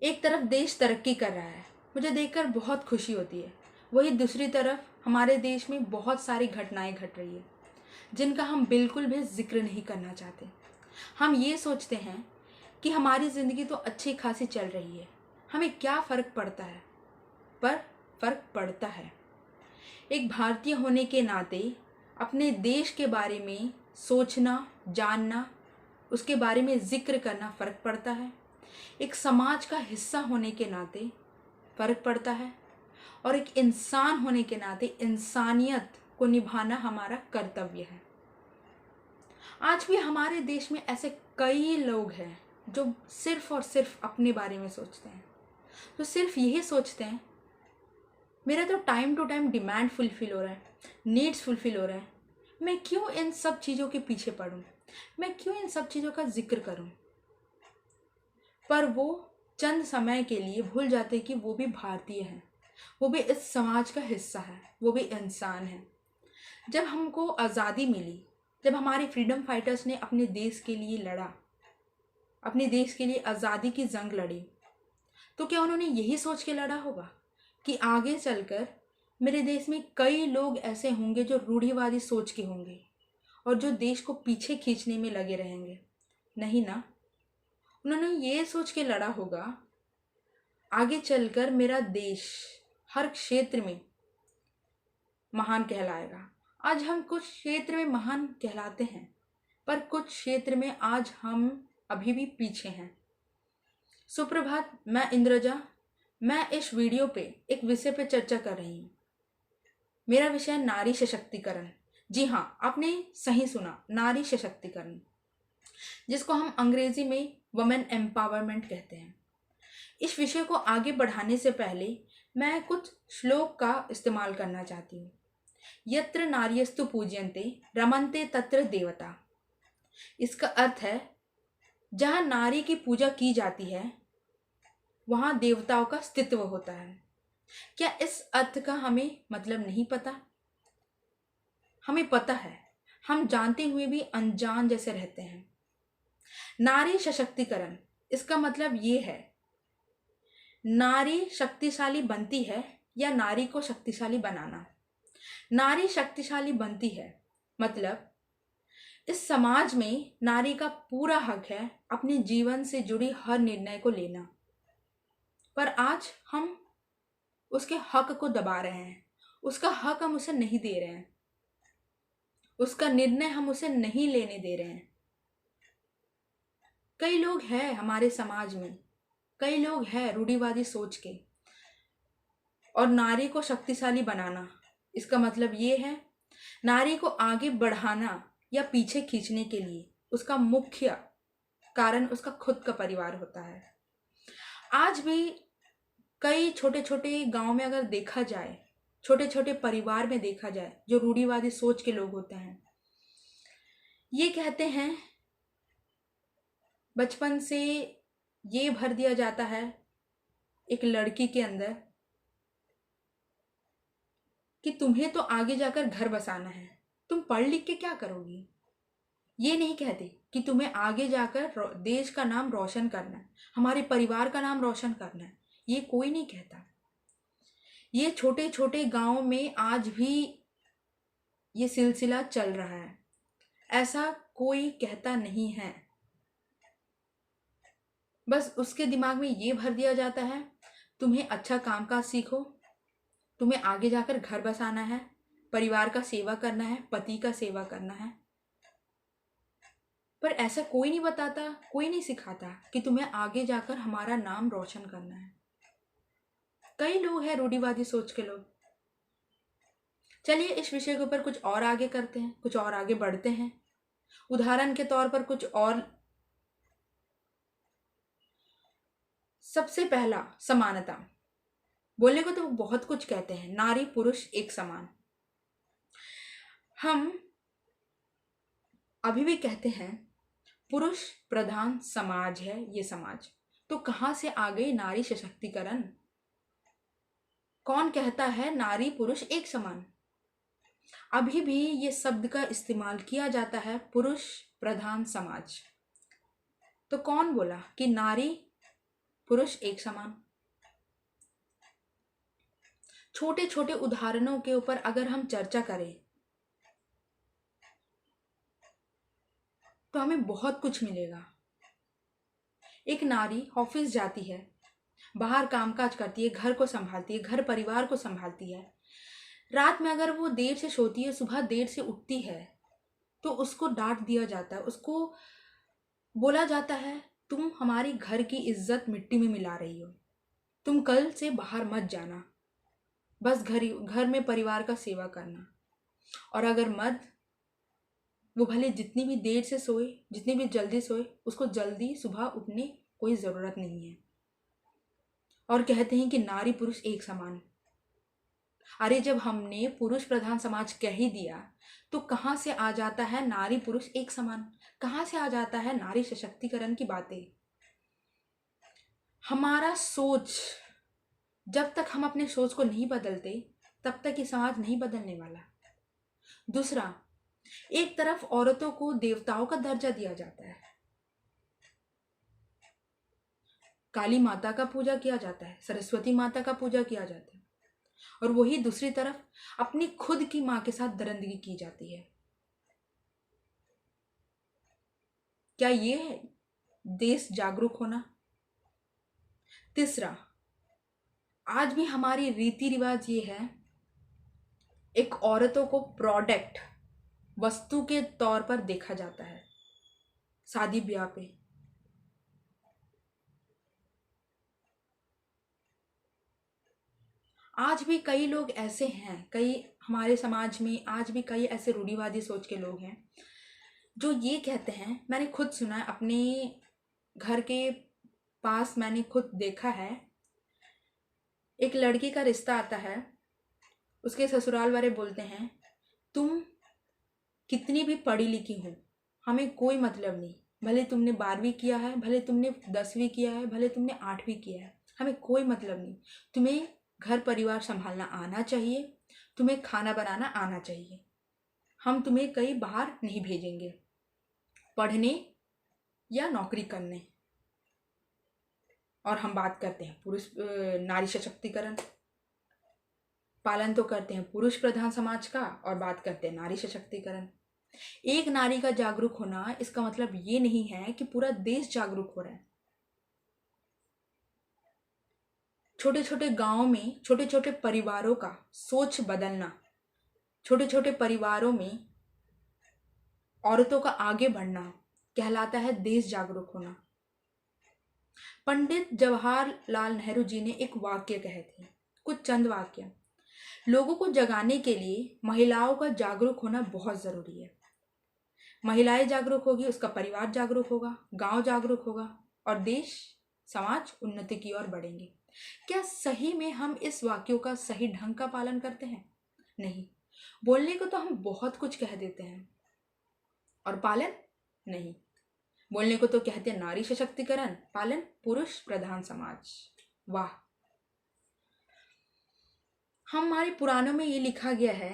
एक तरफ देश तरक्की कर रहा है, मुझे देखकर बहुत खुशी होती है। वहीं दूसरी तरफ हमारे देश में बहुत सारी घटनाएं घट रही है जिनका हम बिल्कुल भी जिक्र नहीं करना चाहते। हम ये सोचते हैं कि हमारी ज़िंदगी तो अच्छी खासी चल रही है, हमें क्या फ़र्क पड़ता है। पर फ़र्क पड़ता है। एक भारतीय होने के नाते अपने देश के बारे में सोचना, जानना, उसके बारे में ज़िक्र करना फ़र्क पड़ता है। एक समाज का हिस्सा होने के नाते फ़र्क पड़ता है और एक इंसान होने के नाते इंसानियत को निभाना हमारा कर्तव्य है। आज भी हमारे देश में ऐसे कई लोग हैं जो सिर्फ और सिर्फ अपने बारे में सोचते हैं, जो सिर्फ यही सोचते हैं मेरा तो time to time demand fulfil हो रहा है, नीड्स फुलफ़िल हो रहा है, मैं क्यों इन सब चीज़ों के पीछे पड़ूं, मैं क्यों इन सब चीज़ों का जिक्र करूं। पर वो चंद समय के लिए भूल जाते कि वो भी भारतीय हैं, वो भी इस समाज का हिस्सा है, वो भी इंसान है। जब हमको आज़ादी मिली, जब हमारे फ्रीडम फाइटर्स ने अपने देश के लिए लड़ा, अपने देश के लिए आज़ादी की जंग लड़ी, तो क्या उन्होंने यही सोच के लड़ा होगा कि आगे चलकर मेरे देश में कई लोग ऐसे होंगे जो रूढ़िवादी सोच के होंगे और जो देश को पीछे खींचने में लगे रहेंगे? नहीं ना। उन्होंने ये सोच के लड़ा होगा आगे चलकर मेरा देश हर क्षेत्र में महान कहलाएगा। आज हम कुछ क्षेत्र में महान कहलाते हैं, पर कुछ क्षेत्र में आज हम अभी भी पीछे हैं। सुप्रभात, मैं इंद्रजा। मैं इस वीडियो पे एक विषय पे चर्चा कर रही हूँ। मेरा विषय नारी सशक्तिकरण। जी हाँ, आपने सही सुना, नारी सशक्तिकरण, जिसको हम अंग्रेजी में वुमेन एम्पावरमेंट कहते हैं। इस विषय को आगे बढ़ाने से पहले मैं कुछ श्लोक का इस्तेमाल करना चाहती हूँ। यत्र नार्यस्तु पूज्यन्ते रमन्ते तत्र देवता। इसका अर्थ है, जहाँ नारी की पूजा की जाती है वहाँ देवताओं का अस्तित्व होता है। क्या इस अर्थ का हमें मतलब नहीं पता? हमें पता है, हम जानते हुए भी अनजान जैसे रहते हैं। नारी सशक्तिकरण, इसका मतलब ये है, नारी शक्तिशाली बनती है या नारी को शक्तिशाली बनाना। नारी शक्तिशाली बनती है मतलब इस समाज में नारी का पूरा हक है अपने जीवन से जुड़ी हर निर्णय को लेना। पर आज हम उसके हक को दबा रहे हैं, उसका हक हम उसे नहीं दे रहे हैं, उसका निर्णय हम उसे नहीं लेने दे रहे हैं। कई लोग हैं हमारे समाज में, कई लोग हैं रूढ़िवादी सोच के, और नारी को शक्तिशाली बनाना इसका मतलब ये है, नारी को आगे बढ़ाना या पीछे खींचने के लिए उसका मुख्य कारण उसका खुद का परिवार होता है। आज भी कई छोटे छोटे गांव में अगर देखा जाए, छोटे छोटे परिवार में देखा जाए, जो रूढ़िवादी सोच के लोग होते हैं, ये कहते हैं, बचपन से ये भर दिया जाता है एक लड़की के अंदर कि तुम्हें तो आगे जाकर घर बसाना है, तुम पढ़ लिख के क्या करोगी। ये नहीं कहते कि तुम्हें आगे जाकर देश का नाम रोशन करना है, हमारे परिवार का नाम रोशन करना है। ये कोई नहीं कहता। ये छोटे छोटे गांव में आज भी ये सिलसिला चल रहा है, ऐसा कोई कहता नहीं है। बस उसके दिमाग में ये भर दिया जाता है, तुम्हें अच्छा कामकाज सीखो, तुम्हें आगे जाकर घर बसाना है, परिवार का सेवा करना है, पति का सेवा करना है। पर ऐसा कोई नहीं बताता, कोई नहीं सिखाता कि तुम्हें आगे जाकर हमारा नाम रोशन करना है। कई लोग हैं रूढ़िवादी सोच के लोग। चलिए इस विषय के ऊपर कुछ और आगे करते हैं, कुछ और आगे बढ़ते हैं। उदाहरण के तौर पर कुछ और, सबसे पहला समानता। बोलने को तो बहुत कुछ कहते हैं, नारी पुरुष एक समान। हम अभी भी कहते हैं पुरुष प्रधान समाज है ये समाज, तो कहाँ से आ गई नारी सशक्तिकरण? कौन कहता है नारी पुरुष एक समान? अभी भी ये शब्द का इस्तेमाल किया जाता है, पुरुष प्रधान समाज। तो कौन बोला कि नारी पुरुष एक समान। छोटे छोटे उदाहरणों के ऊपर अगर हम चर्चा करें तो हमें बहुत कुछ मिलेगा। एक नारी ऑफिस जाती है, बाहर कामकाज करती है, घर को संभालती है, घर परिवार को संभालती है। रात में अगर वो देर से सोती है, सुबह देर से उठती है, तो उसको डांट दिया जाता है, उसको बोला जाता है तुम हमारी घर की इज्जत मिट्टी में मिला रही हो, तुम कल से बाहर मत जाना, बस घर में परिवार का सेवा करना। और अगर मर्द, वो भले जितनी भी देर से सोए, जितनी भी जल्दी सोए, उसको जल्दी सुबह उठने कोई ज़रूरत नहीं है। और कहते हैं कि नारी पुरुष एक समान। अरे जब हमने पुरुष प्रधान समाज कह ही दिया तो कहाँ से आ जाता है नारी पुरुष एक समान? कहाँ से आ जाता है नारी सशक्तिकरण की बातें? हमारा सोच, जब तक हम अपने सोच को नहीं बदलते तब तक ये समाज नहीं बदलने वाला। दूसरा, एक तरफ औरतों को देवताओं का दर्जा दिया जाता है, काली माता का पूजा किया जाता है, सरस्वती माता का पूजा किया जाता है, और वही दूसरी तरफ अपनी खुद की मां के साथ दरिंदगी की जाती है। क्या ये है देश जागरूक होना? तीसरा, आज भी हमारी रीति रिवाज ये है, एक औरतों को प्रोडक्ट, वस्तु के तौर पर देखा जाता है शादी ब्याह पे। आज भी कई लोग ऐसे हैं, कई हमारे समाज में आज भी कई ऐसे रूढ़िवादी सोच के लोग हैं जो ये कहते हैं, मैंने खुद सुना है, अपने घर के पास मैंने खुद देखा है, एक लड़की का रिश्ता आता है, उसके ससुराल वाले बोलते हैं तुम कितनी भी पढ़ी लिखी हो, हमें कोई मतलब नहीं, भले तुमने 12वीं किया है, भले तुमने 10वीं किया है, भले तुमने 8वीं किया है, हमें कोई मतलब नहीं, तुम्हें घर परिवार संभालना आना चाहिए, तुम्हें खाना बनाना आना चाहिए, हम तुम्हें कहीं बाहर नहीं भेजेंगे पढ़ने या नौकरी करने। और हम बात करते हैं पुरुष नारी सशक्तिकरण, पालन तो करते हैं पुरुष प्रधान समाज का और बात करते हैं नारी सशक्तिकरण। एक नारी का जागरूक होना इसका मतलब ये नहीं है कि पूरा देश जागरूक हो रहा है। छोटे छोटे गांवों में छोटे छोटे परिवारों का सोच बदलना, छोटे छोटे परिवारों में औरतों का आगे बढ़ना कहलाता है देश जागरूक होना। पंडित जवाहरलाल नेहरू जी ने एक वाक्य कहे थे, कुछ चंद वाक्य, लोगों को जगाने के लिए महिलाओं का जागरूक होना बहुत जरूरी है। महिलाएं जागरूक होगी, उसका परिवार जागरूक होगा, गांव जागरूक होगा और देश समाज उन्नति की ओर बढ़ेंगे। क्या सही में हम इस वाक्यों का सही ढंग का पालन करते हैं? नहीं। बोलने को तो हम बहुत कुछ कह देते हैं और पालन नहीं। बोलने को तो कहते हैं नारी सशक्तिकरण, पालन पुरुष प्रधान समाज। वाह, हमारे पुराणों में ये लिखा गया है,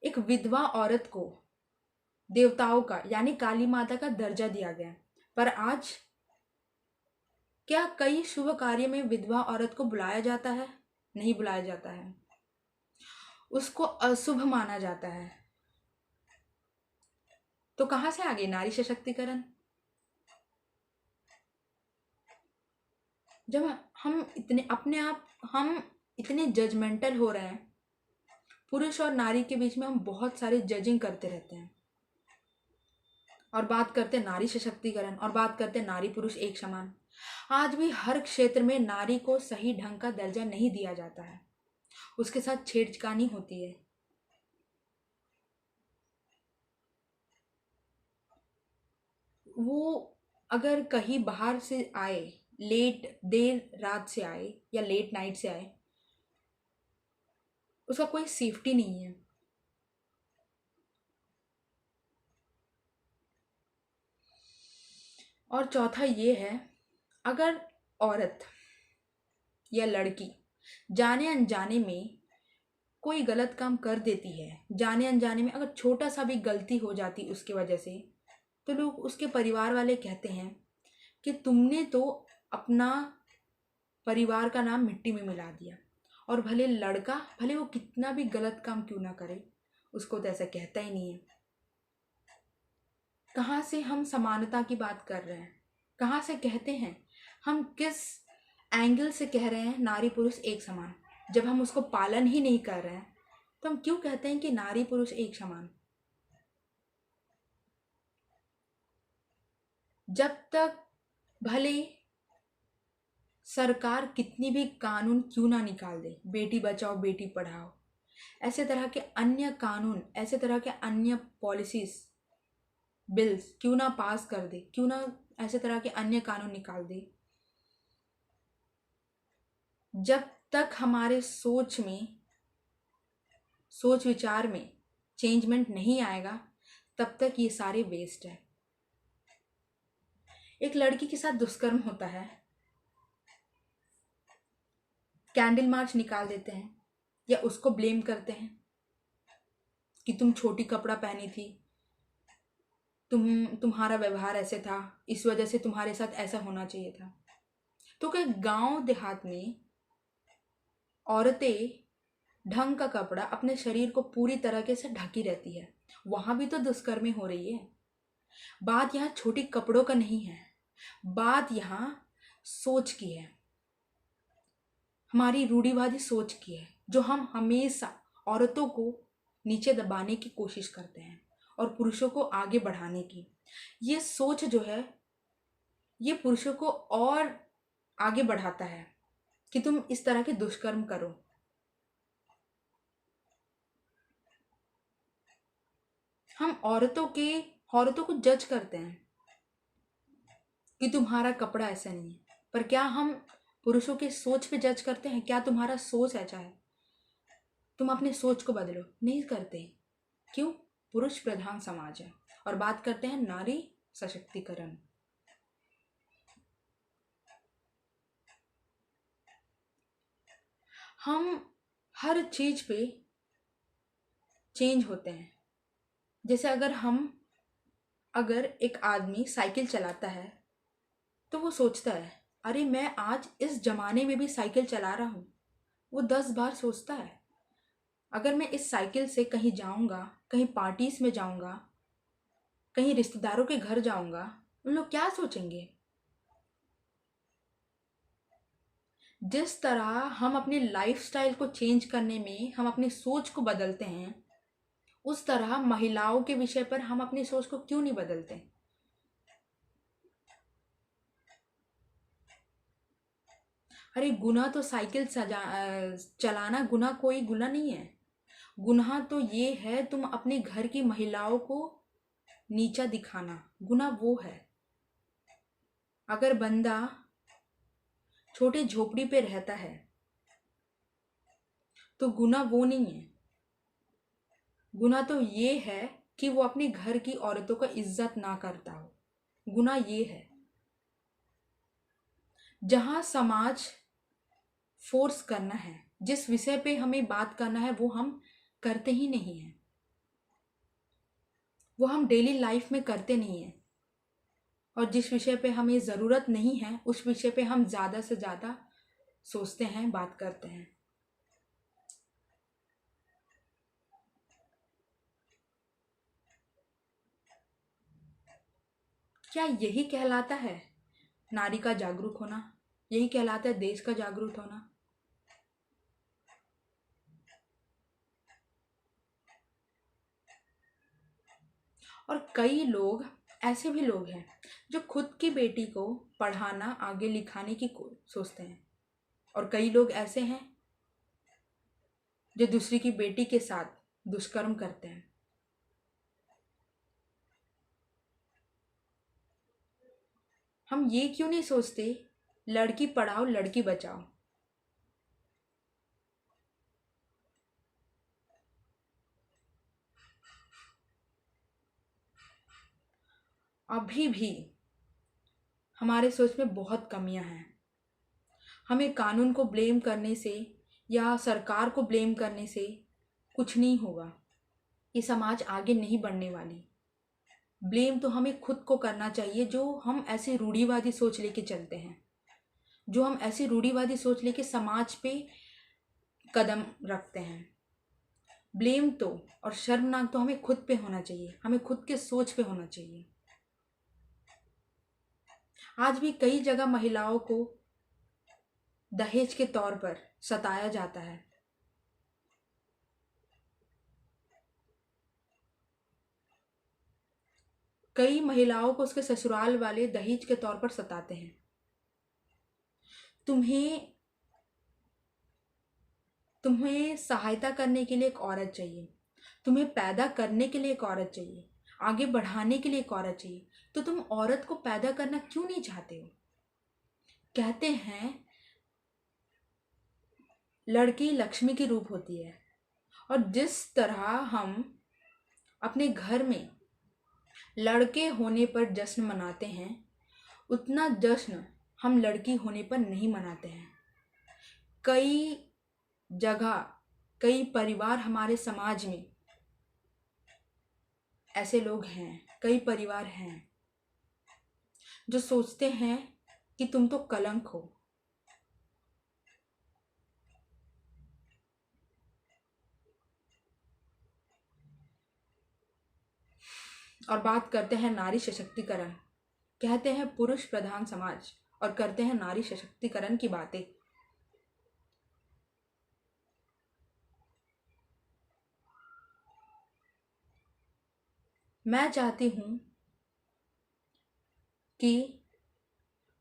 एक विधवा औरत को देवताओं का यानी काली माता का दर्जा दिया गया। पर आज क्या कई शुभ कार्य में विधवा औरत को बुलाया जाता है? नहीं बुलाया जाता है, उसको अशुभ माना जाता है। तो कहां से आ गई नारी सशक्तिकरण? जब हम इतने अपने आप हम इतने जजमेंटल हो रहे हैं, पुरुष और नारी के बीच में हम बहुत सारे जजिंग करते रहते हैं और बात करते हैं नारी सशक्तिकरण और बात करते हैं नारी पुरुष एक समान। आज भी हर क्षेत्र में नारी को सही ढंग का दर्जा नहीं दिया जाता है, उसके साथ छेड़छानी होती है। वो अगर कहीं बाहर से आए, देर रात से आए या लेट नाइट से आए, उसका कोई सेफ्टी नहीं है। और चौथा ये है, अगर औरत या लड़की जाने अनजाने में कोई गलत काम कर देती है, जाने अनजाने में अगर छोटा सा भी गलती हो जाती उसकी वजह से, तो लोग उसके परिवार वाले कहते हैं कि तुमने तो अपना परिवार का नाम मिट्टी में मिला दिया। और भले वो कितना भी गलत काम क्यों ना करे, उसको तो ऐसा कहता ही नहीं है। कहाँ से हम समानता की बात कर रहे हैं? कहाँ से कहते हैं? हम किस एंगल से कह रहे हैं नारी पुरुष एक समान? जब हम उसको पालन ही नहीं कर रहे हैं तो हम क्यों कहते हैं कि नारी पुरुष एक समान? जब तक भले सरकार कितनी भी कानून क्यों ना निकाल दे, बेटी बचाओ बेटी पढ़ाओ, ऐसे तरह के अन्य कानून, ऐसे तरह के अन्य पॉलिसीज, बिल्स क्यों ना पास कर दे, क्यों ना ऐसे तरह के अन्य कानून निकाल दे, जब तक हमारे सोच विचार में चेंजमेंट नहीं आएगा, तब तक ये सारे वेस्ट है। एक लड़की के साथ दुष्कर्म होता है, कैंडल मार्च निकाल देते हैं या उसको ब्लेम करते हैं कि तुम छोटी कपड़ा पहनी थी, तुम्हारा व्यवहार ऐसे था, इस वजह से तुम्हारे साथ ऐसा होना चाहिए था। तो क्या गांव देहात में औरतें ढंग का कपड़ा अपने शरीर को पूरी तरीके से ढकी रहती है, वहां भी तो दुष्कर्म हो रही है। बात यहाँ छोटी कपड़ों का नहीं है, बात यहाँ सोच की है, हमारी रूढ़िवादी सोच की है, जो हम हमेशा औरतों को नीचे दबाने की कोशिश करते हैं और पुरुषों को आगे बढ़ाने की। ये सोच जो है, ये पुरुषों को और आगे बढ़ाता है कि तुम इस तरह के दुष्कर्म करो। हम औरतों को जज करते हैं कि तुम्हारा कपड़ा ऐसा नहीं है, पर क्या हम पुरुषों के सोच पे जज करते हैं? क्या तुम्हारा सोच ऐसा है, तुम अपने सोच को बदलो? नहीं करते। क्यों? पुरुष प्रधान समाज है और बात करते हैं नारी सशक्तिकरण। हम हर चीज पे चेंज होते हैं। जैसे अगर एक आदमी साइकिल चलाता है तो वो सोचता है, अरे मैं आज इस जमाने में भी साइकिल चला रहा हूँ। वो 10 बार सोचता है, अगर मैं इस साइकिल से कहीं जाऊंगा, कहीं पार्टीज में जाऊंगा, कहीं रिश्तेदारों के घर जाऊंगा, उन लोग क्या सोचेंगे? जिस तरह हम अपने लाइफस्टाइल को चेंज करने में हम अपनी सोच को बदलते हैं, उस तरह महिलाओं के विषय पर हम अपनी सोच को क्यों नहीं बदलते? अरे गुनाह तो चलाना गुनाह कोई गुनाह नहीं है। गुनाह तो ये है तुम अपने घर की महिलाओं को नीचा दिखाना, गुनाह वो है। अगर बंदा छोटे झोपड़ी पे रहता है तो गुनाह वो नहीं है। गुनाह तो ये है कि वो अपने घर की औरतों का इज्जत ना करता हो। गुनाह ये है। जहां समाज फोर्स करना है, जिस विषय पे हमें बात करना है, वो हम करते ही नहीं है, वो हम डेली लाइफ में करते नहीं है। और जिस विषय पे हमें ज़रूरत नहीं है, उस विषय पे हम ज़्यादा से ज़्यादा सोचते हैं, बात करते हैं। क्या यही कहलाता है नारी का जागरूक होना? यही कहलाता है देश का जागरूक होना? और कई लोग ऐसे भी लोग हैं जो खुद की बेटी को पढ़ाना, आगे लिखाने की सोचते हैं। और कई लोग ऐसे हैं जो दूसरी की बेटी के साथ दुष्कर्म करते हैं। हम ये क्यों नहीं सोचते, लड़की पढ़ाओ लड़की बचाओ? अभी भी हमारे सोच में बहुत कमियां हैं। हमें कानून को ब्लेम करने से या सरकार को ब्लेम करने से कुछ नहीं होगा। ये समाज आगे नहीं बढ़ने वाली। ब्लेम तो हमें खुद को करना चाहिए, जो हम ऐसे रूढ़िवादी सोच लेके चलते हैं। जो हम ऐसी रूढ़िवादी सोच लेके समाज पे कदम रखते हैं। ब्लेम तो और शर्मनाक तो हमें खुद पे होना चाहिए, हमें खुद के सोच पे होना चाहिए। आज भी कई जगह महिलाओं को दहेज के तौर पर सताया जाता है। कई महिलाओं को उसके ससुराल वाले दहेज के तौर पर सताते हैं। तुम्हें तुम्हें सहायता करने के लिए एक औरत चाहिए, तुम्हें पैदा करने के लिए एक औरत चाहिए, आगे बढ़ाने के लिए एक औरत चाहिए, तो तुम औरत को पैदा करना क्यों नहीं चाहते हो? कहते हैं लड़की लक्ष्मी की रूप होती है, और जिस तरह हम अपने घर में लड़के होने पर जश्न मनाते हैं, उतना जश्न हम लड़की होने पर नहीं मनाते हैं। कई जगह, कई परिवार हमारे समाज में ऐसे लोग हैं, कई परिवार हैं जो सोचते हैं कि तुम तो कलंक हो। और बात करते हैं नारी सशक्तिकरण, कहते हैं पुरुष प्रधान समाज, और करते हैं नारी सशक्तिकरण की बातें। मैं चाहती हूं कि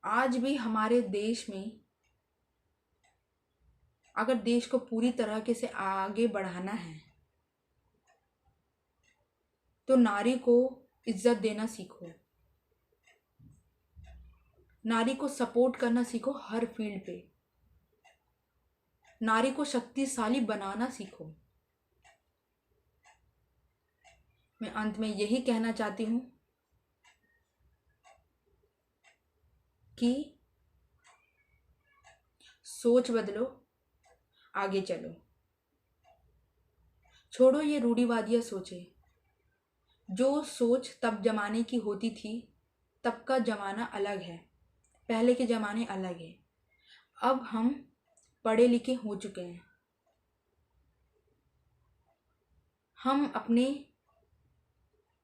आज भी हमारे देश में, अगर देश को पूरी तरीके से आगे बढ़ाना है, तो नारी को इज्जत देना सीखो, नारी को सपोर्ट करना सीखो हर फील्ड पे, नारी को शक्तिशाली बनाना सीखो। मैं अंत में यही कहना चाहती हूँ कि सोच बदलो, आगे चलो, छोड़ो ये रूढ़िवादियाँ सोचे। जो सोच तब जमाने की होती थी, तब का जमाना अलग है, पहले के जमाने अलग है। अब हम पढ़े लिखे हो चुके हैं, हम अपने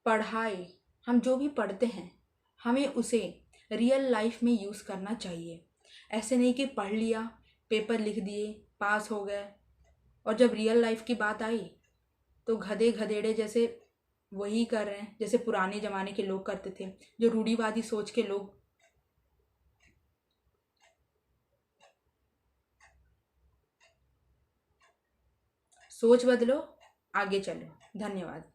पढ़ाई, हम जो भी पढ़ते हैं, हमें उसे रियल लाइफ में यूज़ करना चाहिए। ऐसे नहीं कि पढ़ लिया, पेपर लिख दिए, पास हो गए, और जब रियल लाइफ की बात आई तो गधे गधेड़े जैसे वही कर रहे हैं जैसे पुराने ज़माने के लोग करते थे, जो रूढ़िवादी सोच के लोग। सोच बदलो, आगे चलो। धन्यवाद।